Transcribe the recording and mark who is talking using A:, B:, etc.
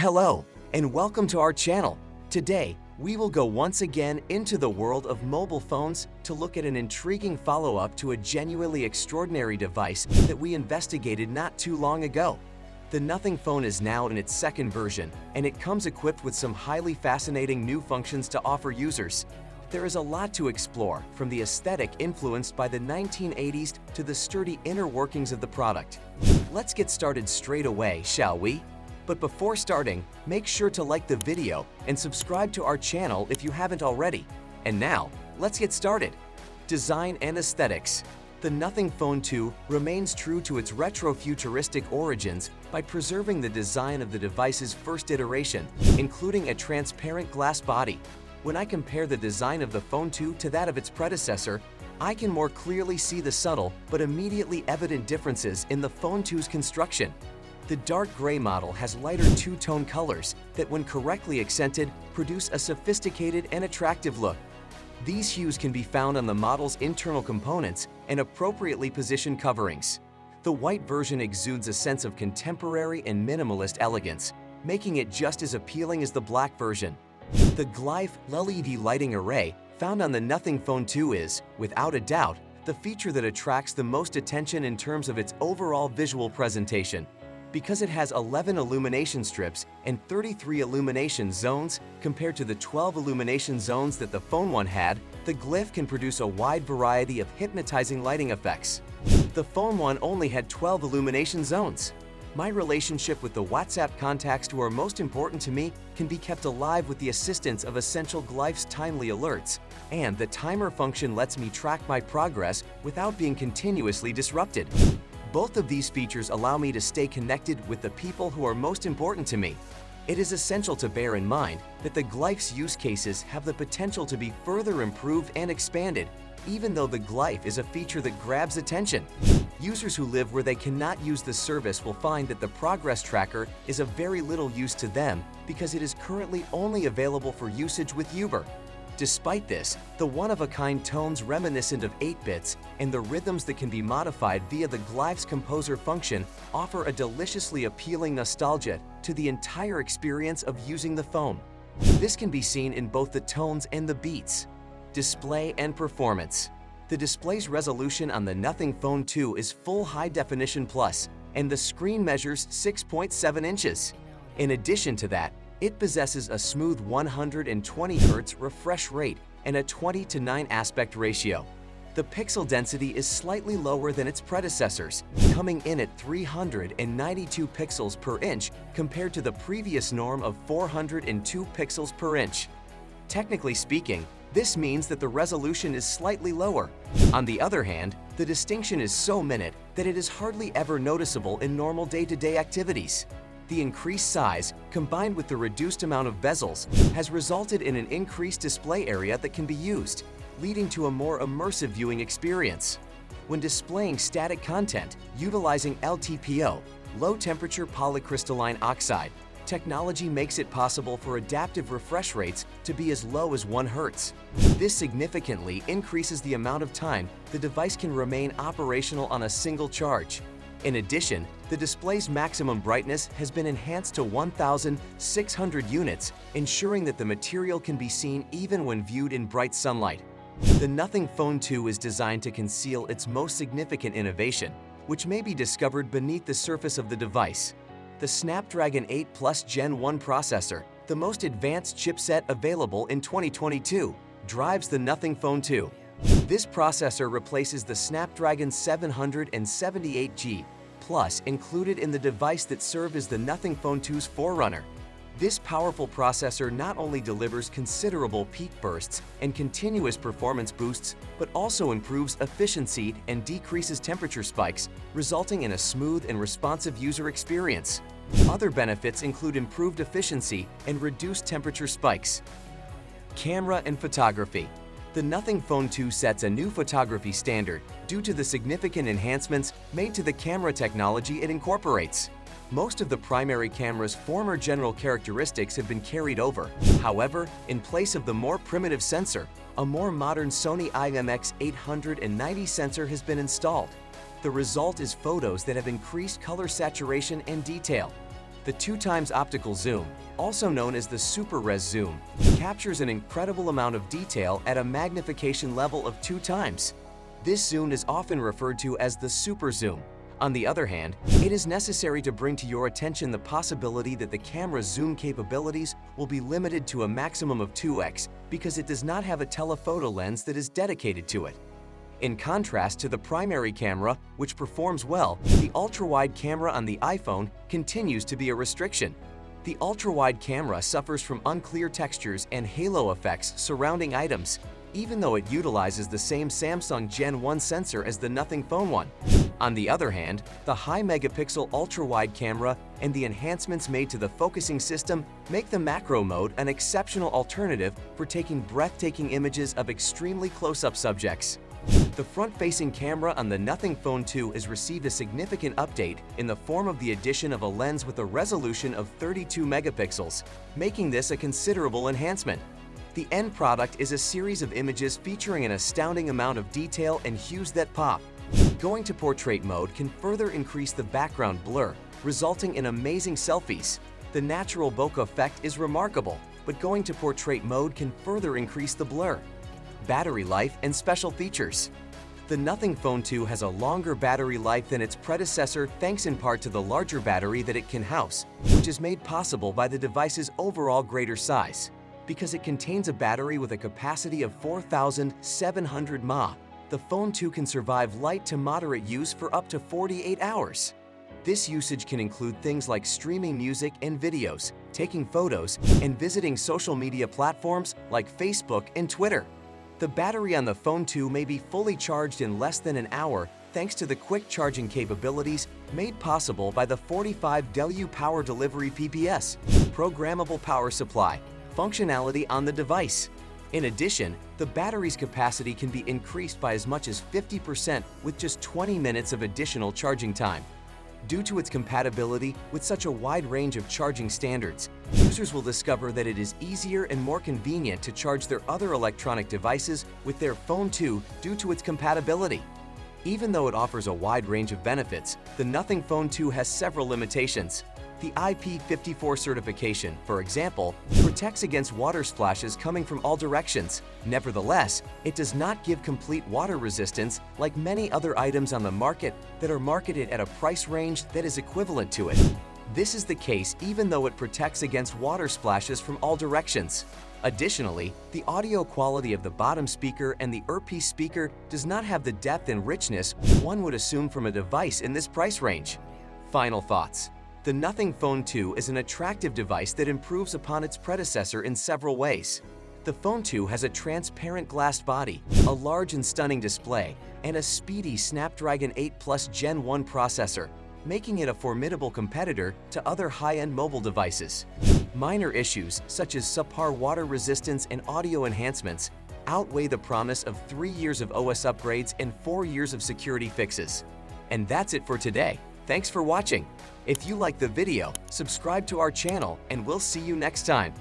A: Hello, and welcome to our channel. Today, we will go once again into the world of mobile phones to look at an intriguing follow-up to a genuinely extraordinary device that we investigated not too long ago. The Nothing phone is now in its second version, and it comes equipped with some highly fascinating new functions to offer users. There is a lot to explore, from the aesthetic influenced by the 1980s to the sturdy inner workings of the product. Let's get started straight away, shall we? But before starting, make sure to like the video and subscribe to our channel if you haven't already. And now, let's get started. Design and aesthetics. The Nothing Phone 2 remains true to its retro-futuristic origins by preserving the design of the device's first iteration, including a transparent glass body. When I compare the design of the Phone 2 to that of its predecessor, I can more clearly see the subtle but immediately evident differences in the Phone 2's construction. The dark gray model has lighter two-tone colors that, when correctly accented, produce a sophisticated and attractive look. These hues can be found on the model's internal components and appropriately positioned coverings. The white version exudes a sense of contemporary and minimalist elegance, making it just as appealing as the black version. The Glyph LED lighting array found on the Nothing Phone 2 is, without a doubt, the feature that attracts the most attention in terms of its overall visual presentation. Because it has 11 illumination strips and 33 illumination zones compared to the 12 illumination zones that the Phone 1 had, the Glyph can produce a wide variety of hypnotizing lighting effects. The Phone 1 only had 12 illumination zones. My relationship with the WhatsApp contacts who are most important to me can be kept alive with the assistance of Essential Glyph's timely alerts, and the timer function lets me track my progress without being continuously disrupted. Both of these features allow me to stay connected with the people who are most important to me. It is essential to bear in mind that the Glyph's use cases have the potential to be further improved and expanded, even though the Glyph is a feature that grabs attention. Users who live where they cannot use the service will find that the progress tracker is of very little use to them because it is currently only available for usage with Uber. Despite this, the one-of-a-kind tones reminiscent of 8-bits and the rhythms that can be modified via the Glyph's composer function offer a deliciously appealing nostalgia to the entire experience of using the phone. This can be seen in both the tones and the beats. Display and performance. The display's resolution on the Nothing Phone 2 is Full High Definition Plus, and the screen measures 6.7 inches. In addition to that, it possesses a smooth 120 Hz refresh rate and a 20:9 aspect ratio. The pixel density is slightly lower than its predecessors, coming in at 392 pixels per inch compared to the previous norm of 402 pixels per inch. Technically speaking, this means that the resolution is slightly lower. On the other hand, the distinction is so minute that it is hardly ever noticeable in normal day-to-day activities. The increased size, combined with the reduced amount of bezels, has resulted in an increased display area that can be used, leading to a more immersive viewing experience. When displaying static content utilizing LTPO, low-temperature polycrystalline oxide, technology makes it possible for adaptive refresh rates to be as low as 1 Hz. This significantly increases the amount of time the device can remain operational on a single charge. In addition, the display's maximum brightness has been enhanced to 1,600 units, ensuring that the material can be seen even when viewed in bright sunlight. The Nothing Phone 2 is designed to conceal its most significant innovation, which may be discovered beneath the surface of the device. The Snapdragon 8 Plus Gen 1 processor, the most advanced chipset available in 2022, drives the Nothing Phone 2. This processor replaces the Snapdragon 778G Plus included in the device that served as the Nothing Phone 2's forerunner. This powerful processor not only delivers considerable peak bursts and continuous performance boosts, but also improves efficiency and decreases temperature spikes, resulting in a smooth and responsive user experience. Other benefits include improved efficiency and reduced temperature spikes. Camera and photography. The Nothing Phone 2 sets a new photography standard due to the significant enhancements made to the camera technology it incorporates. Most of the primary camera's former general characteristics have been carried over. However, in place of the more primitive sensor, a more modern Sony IMX890 sensor has been installed. The result is photos that have increased color saturation and detail. The 2x optical zoom, also known as the super res zoom, captures an incredible amount of detail at a magnification level of 2 times. This zoom is often referred to as the super zoom. On the other hand, it is necessary to bring to your attention the possibility that the camera's zoom capabilities will be limited to a maximum of 2x because it does not have a telephoto lens that is dedicated to it. In contrast to the primary camera, which performs well, the ultra-wide camera on the iPhone continues to be a restriction. The ultra-wide camera suffers from unclear textures and halo effects surrounding items, even though it utilizes the same Samsung Gen 1 sensor as the Nothing Phone 1. On the other hand, the high-megapixel ultra-wide camera and the enhancements made to the focusing system make the macro mode an exceptional alternative for taking breathtaking images of extremely close-up subjects. The front-facing camera on the Nothing Phone 2 has received a significant update in the form of the addition of a lens with a resolution of 32 megapixels, making this a considerable enhancement. The end product is a series of images featuring an astounding amount of detail and hues that pop. Going to portrait mode can further increase the background blur, resulting in amazing selfies. The natural bokeh effect is remarkable, but going to portrait mode can further increase the blur. Battery life and special features. The Nothing Phone 2 has a longer battery life than its predecessor thanks in part to the larger battery that it can house, which is made possible by the device's overall greater size. Because it contains a battery with a capacity of 4,700 mAh, the Phone 2 can survive light to moderate use for up to 48 hours. This usage can include things like streaming music and videos, taking photos, and visiting social media platforms like Facebook and Twitter. The battery on the Phone 2 may be fully charged in less than an hour thanks to the quick charging capabilities made possible by the 45W Power Delivery PPS, Programmable Power Supply, functionality on the device. In addition, the battery's capacity can be increased by as much as 50% with just 20 minutes of additional charging time. Due to its compatibility with such a wide range of charging standards, users will discover that it is easier and more convenient to charge their other electronic devices with their Phone 2 due to its compatibility. Even though it offers a wide range of benefits, the Nothing Phone 2 has several limitations. The IP54 certification, for example, protects against water splashes coming from all directions. Nevertheless, it does not give complete water resistance like many other items on the market that are marketed at a price range that is equivalent to it. This is the case even though it protects against water splashes from all directions. Additionally, the audio quality of the bottom speaker and the earpiece speaker does not have the depth and richness one would assume from a device in this price range. Final thoughts. The Nothing Phone 2 is an attractive device that improves upon its predecessor in several ways. The Phone 2 has a transparent glass body, a large and stunning display, and a speedy Snapdragon 8 Plus Gen 1 processor, making it a formidable competitor to other high-end mobile devices. Minor issues, such as subpar water resistance and audio enhancements, outweigh the promise of 3 years of OS upgrades and 4 years of security fixes. And that's it for today. Thanks for watching. If you liked the video, subscribe to our channel and we'll see you next time.